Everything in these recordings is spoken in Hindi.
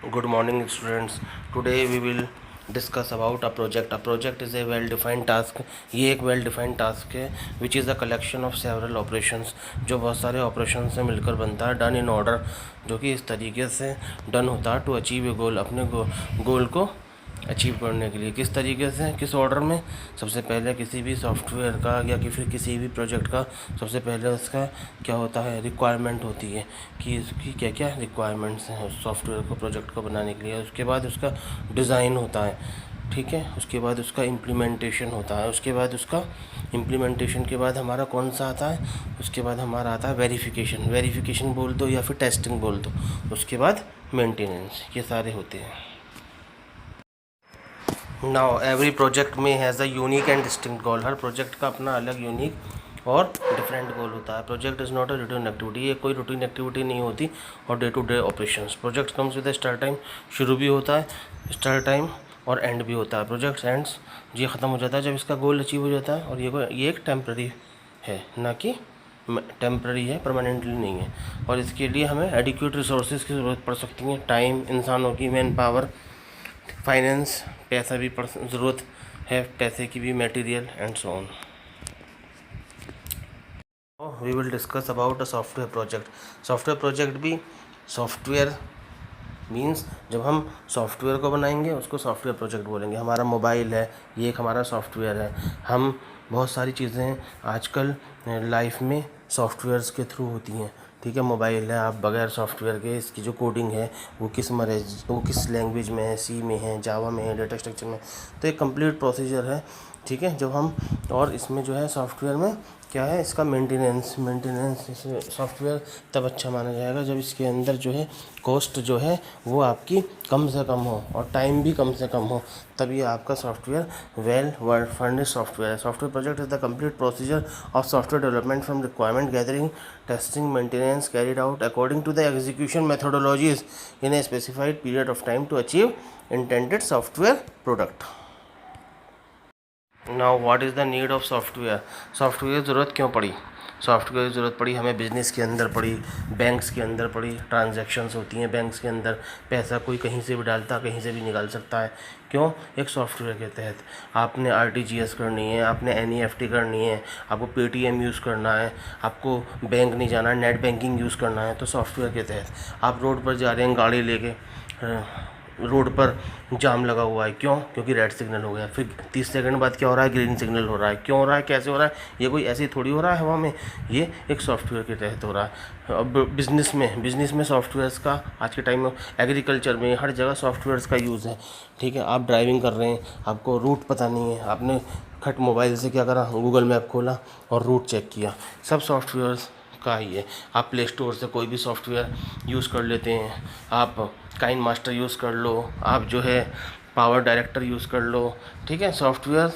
Good morning, students. Today we will discuss about a project. A project is a well-defined task. ये एक well-defined task है which is a collection of several operations, जो बहुत सारे operations से मिलकर बनता है, done in order, जो कि इस तरीके से done होता है to achieve a goal, अपने गोल को अचीव करने के लिए। किस तरीके से, किस ऑर्डर में? सबसे पहले किसी भी सॉफ्टवेयर का या फिर किसी भी प्रोजेक्ट का सबसे पहले उसका क्या होता है, रिक्वायरमेंट होती है कि इसकी क्या क्या रिक्वायरमेंट्स हैं उस सॉफ्टवेयर को, प्रोजेक्ट को बनाने के लिए। उसके बाद उसका डिज़ाइन होता है, ठीक है। उसके बाद उसका इम्प्लीमेंटेशन होता है। उसके बाद उसका इम्प्लीमेंटेशन के बाद हमारा कौन सा आता है, उसके बाद हमारा आता है वेरिफिकेशन बोल दो या फिर टेस्टिंग बोल दो। उसके बाद मेंटेनेंस, ये सारे होते हैं। नाउ एवरी प्रोजेक्ट में has a unique and distinct goal. हर प्रोजेक्ट का अपना अलग यूनिक और डिफरेंट गोल होता है। Project is not a routine activity, ये कोई रूटीन एक्टिविटी नहीं होती। और day to day operations, project comes with start time, शुरू भी होता है स्टार्ट टाइम और एंड भी होता है। प्रोजेक्ट एंड्स, ये ख़त्म हो जाता है जब इसका गोल अचीव हो जाता है। और ये एक टेम्प्रेरी है, ना कि टेम्प्रेरी है, परमानेंटली नहीं है। और इसके लिए हमें एडिक्वेट रिसोर्सेज की ज़रूरत पड़ सकती है, टाइम, इंसानों की मैन पावर, फाइनेंस, पैसा भी ज़रूरत है, पैसे की भी, material and so on. We will discuss about a software project. Software project भी, सॉफ्टवेयर मीन्स जब हम सॉफ्टवेयर को बनाएंगे उसको सॉफ्टवेयर प्रोजेक्ट बोलेंगे। हमारा मोबाइल है, ये एक हमारा सॉफ्टवेयर है। हम बहुत सारी चीज़ें आजकल लाइफ में सॉफ्टवेयर्स के थ्रू होती हैं, ठीक है। मोबाइल है, आप बगैर सॉफ्टवेयर के इसकी जो कोडिंग है वो किस लैंग्वेज में है, सी में है, जावा में है, डेटा स्ट्रक्चर में, तो एक कंप्लीट प्रोसीजर है, ठीक है। जब हम, और इसमें जो है सॉफ्टवेयर में क्या है, इसका मेंटेनेंस सॉफ्टवेयर तब अच्छा माना जाएगा जब इसके अंदर जो है कॉस्ट जो है वो आपकी कम से कम हो और टाइम भी कम से कम हो, तभी आपका सॉफ्टवेयर वेल वर्ल्ड फंडिश सॉफ्टवेयर है। Software project is the complete procedure of software development from requirement gathering, testing, maintenance carried out according to the execution methodologies in a specified period of time to achieve intended software product. Now what is the need of software. Software की ज़रूरत क्यों पड़ी? सॉफ्टवेयर की ज़रूरत पड़ी हमें बिज़नेस के अंदर पड़ी, बैंक्स के अंदर पड़ी। ट्रांजैक्शंस होती हैं बैंक्स के अंदर, पैसा कोई कहीं से भी डालता, कहीं से भी निकाल सकता है। क्यों? एक सॉफ्टवेयर के तहत। आपने RTGS करनी है, आपने NEFT करनी है, आपको पेटीएम यूज़ करना है, आपको बैंक नहीं जाना, नेट बैंकिंग यूज़ करना है, तो सॉफ्टवेयर के तहत। आप रोड पर जा रहे हैं गाड़ी लेके, रोड पर जाम लगा हुआ है, क्यों? क्योंकि रेड सिग्नल हो गया। फिर 30 सेकंड बाद क्या हो रहा है, ग्रीन सिग्नल हो रहा है। क्यों हो रहा है, कैसे हो रहा है? ये कोई ऐसे ही थोड़ी हो रहा है हवा में, ये एक सॉफ्टवेयर के तहत हो रहा है। अब बिज़नेस में सॉफ्टवेयर्स का आज के टाइम में, एग्रीकल्चर में, हर जगह सॉफ्टवेयर्स का यूज़ है, ठीक है। आप ड्राइविंग कर रहे हैं, आपको रूट पता नहीं है, आपने खट मोबाइल से क्या करा, गूगल मैप खोला और रूट चेक किया, सब सॉफ्टवेयर्स का ही है। आप प्ले स्टोर से कोई भी सॉफ्टवेयर यूज़ कर लेते हैं, आप काइन मास्टर यूज़ कर लो, आप जो है पावर डायरेक्टर यूज़ कर लो, ठीक है। सॉफ्टवेयर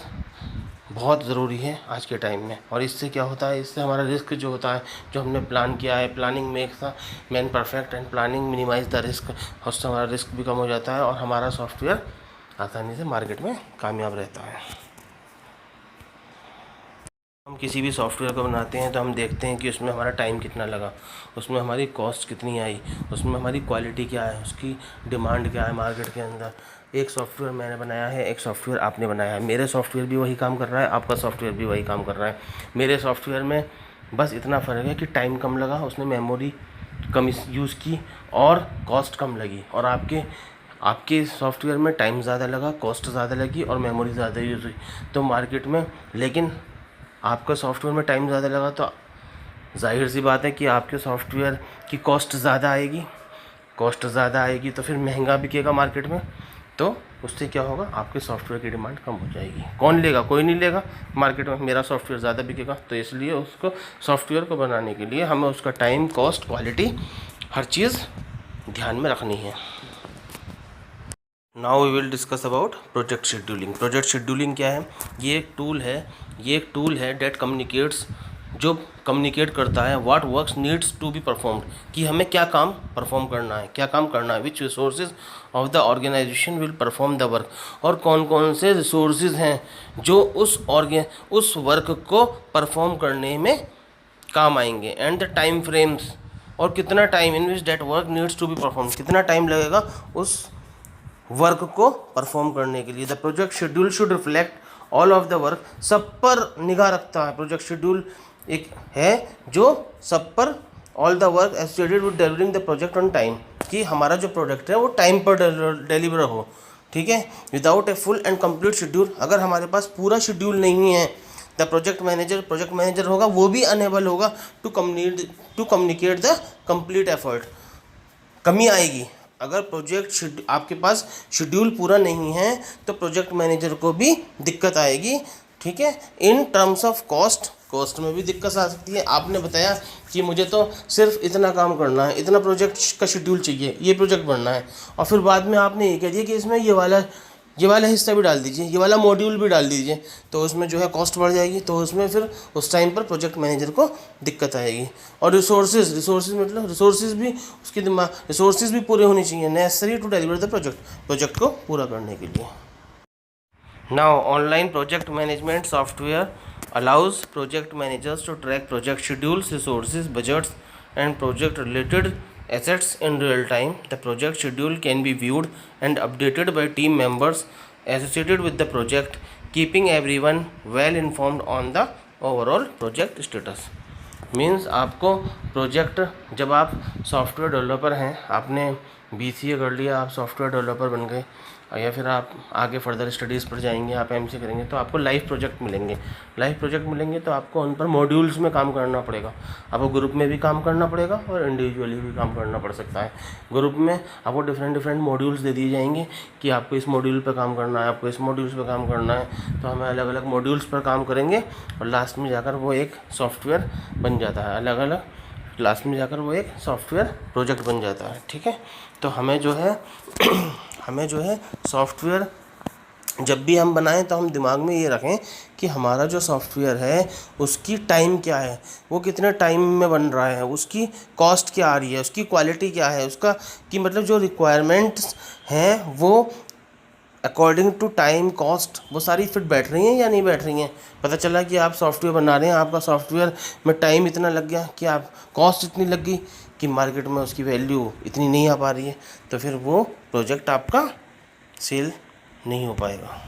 बहुत ज़रूरी है आज के टाइम में। और इससे क्या होता है, इससे हमारा रिस्क जो होता है, जो हमने प्लान किया है, planning makes the man perfect and planning minimize the risk, उससे हमारा रिस्क भी कम हो जाता है और हमारा सॉफ्टवेयर आसानी से मार्केट में कामयाब रहता है। हम किसी भी सॉफ्टवेयर को बनाते हैं तो हम देखते हैं कि उसमें हमारा टाइम कितना लगा, उसमें हमारी कॉस्ट कितनी आई, उसमें हमारी क्वालिटी क्या है, उसकी डिमांड क्या है मार्केट के अंदर। एक सॉफ्टवेयर मैंने बनाया है, एक सॉफ्टवेयर आपने बनाया है, मेरे सॉफ्टवेयर भी वही काम कर रहा है, आपका सॉफ्टवेयर भी वही काम कर रहा है। मेरे सॉफ्टवेयर में बस इतना फ़र्क है कि टाइम कम लगा, उसने मेमोरी कम यूज़ की और कॉस्ट कम लगी। और आपके सॉफ्टवेयर में टाइम ज़्यादा लगा, कॉस्ट ज़्यादा लगी और मेमोरी ज़्यादा यूज़ हुई। तो मार्केट में, लेकिन आपका सॉफ्टवेयर में टाइम ज़्यादा लगा तो जाहिर सी बात है कि आपके सॉफ्टवेयर की कॉस्ट ज़्यादा आएगी तो फिर महंगा बिकेगा मार्केट में। तो उससे क्या होगा, आपके सॉफ्टवेयर की डिमांड कम हो जाएगी। कौन लेगा? कोई नहीं लेगा मार्केट में, मेरा सॉफ्टवेयर ज़्यादा बिकेगा। तो इसलिए उसको, सॉफ्टवेयर को बनाने के लिए हमें उसका टाइम, कॉस्ट, क्वालिटी, हर चीज़ ध्यान में रखनी है। Now we will discuss about project scheduling. Project scheduling क्या है? ये एक टूल है डेट कम्युनिकेट्स, जो कम्युनिकेट करता है what works needs to be performed, कि हमें क्या काम परफॉर्म करना है, क्या काम करना है। Which resources of the organization will perform the work, और कौन कौन से रिसोर्सेज हैं जो उस वर्क को परफॉर्म करने में काम आएंगे। एंड द टाइम फ्रेम्स और कितना time in which that work needs to be perform, कितना टाइम लगेगा उस वर्क को परफॉर्म करने के लिए। The project schedule should reflect all of the work, सब पर निगाह रखता है। प्रोजेक्ट शेड्यूल एक है जो सब पर all the work associated with delivering the project on time, कि हमारा जो प्रोजेक्ट है वो टाइम पर डिलीवर हो, ठीक है। Without a full and complete schedule, अगर हमारे पास पूरा शेड्यूल नहीं है, द प्रोजेक्ट मैनेजर होगा वो भी अनेबल होगा to communicate the complete effort. कमी आएगी अगर प्रोजेक्ट आपके पास शेड्यूल पूरा नहीं है, तो प्रोजेक्ट मैनेजर को भी दिक्कत आएगी, ठीक है। इन टर्म्स ऑफ कॉस्ट में भी दिक्कत आ सकती है। आपने बताया कि मुझे तो सिर्फ इतना काम करना है, इतना प्रोजेक्ट का शेड्यूल चाहिए, ये प्रोजेक्ट बनना है, और फिर बाद में आपने ये कह दिया कि इसमें ये वाला हिस्सा भी डाल दीजिए, ये वाला मॉड्यूल भी डाल दीजिए, तो उसमें जो है कॉस्ट बढ़ जाएगी। तो उसमें फिर उस टाइम पर प्रोजेक्ट मैनेजर को दिक्कत आएगी। और रिसोर्सेज मतलब रिसोर्सेज भी पूरे होने चाहिए, necessary to deliver the project को पूरा करने के लिए। Now online project management software allows project managers to track project schedules, resources, budgets, and project related assets in real time. The project schedule can be viewed and updated by team members associated with the project, keeping everyone well informed on the overall project status. Means आपको प्रोजेक्ट, जब आप सॉफ्टवेयर डेवलपर हैं, आपने BCA कर लिया, आप सॉफ्टवेयर डेवलपर बन गए, या फिर आप आगे फर्दर स्टडीज़ पर जाएंगे, आप MCA करेंगे, तो आपको लाइव प्रोजेक्ट मिलेंगे। तो आपको उन पर मॉड्यूल्स में काम करना पड़ेगा। आपको ग्रुप में भी काम करना पड़ेगा और इंडिविजुअली भी काम करना पड़ सकता है। ग्रुप में आपको डिफरेंट मॉड्यूल्स दे दिए जाएंगे कि आपको इस मॉड्यूल पर काम करना है, आपको इस मॉड्यूल्स पर काम करना है, तो हमें अलग अलग मॉड्यूल्स पर काम करेंगे और लास्ट में जाकर वो एक सॉफ्टवेयर बन जाता है। लास्ट में जाकर वो एक सॉफ्टवेयर प्रोजेक्ट बन जाता है, ठीक है। तो हमें जो है सॉफ्टवेयर जब भी हम बनाएं तो हम दिमाग में ये रखें कि हमारा जो सॉफ्टवेयर है उसकी टाइम क्या है, वो कितने टाइम में बन रहा है, उसकी कॉस्ट क्या आ रही है, उसकी क्वालिटी क्या है, उसका कि मतलब जो रिक्वायरमेंट्स हैं वो अकॉर्डिंग टू टाइम कॉस्ट वो सारी फिट बैठ रही हैं या नहीं बैठ रही हैं। पता चला कि आप सॉफ्टवेयर बना रहे हैं, आपका सॉफ्टवेयर में टाइम इतना लग गया कि आप कॉस्ट इतनी लग गई कि मार्केट में उसकी वैल्यू इतनी नहीं आ पा रही है, तो फिर वो प्रोजेक्ट आपका सेल नहीं हो पाएगा।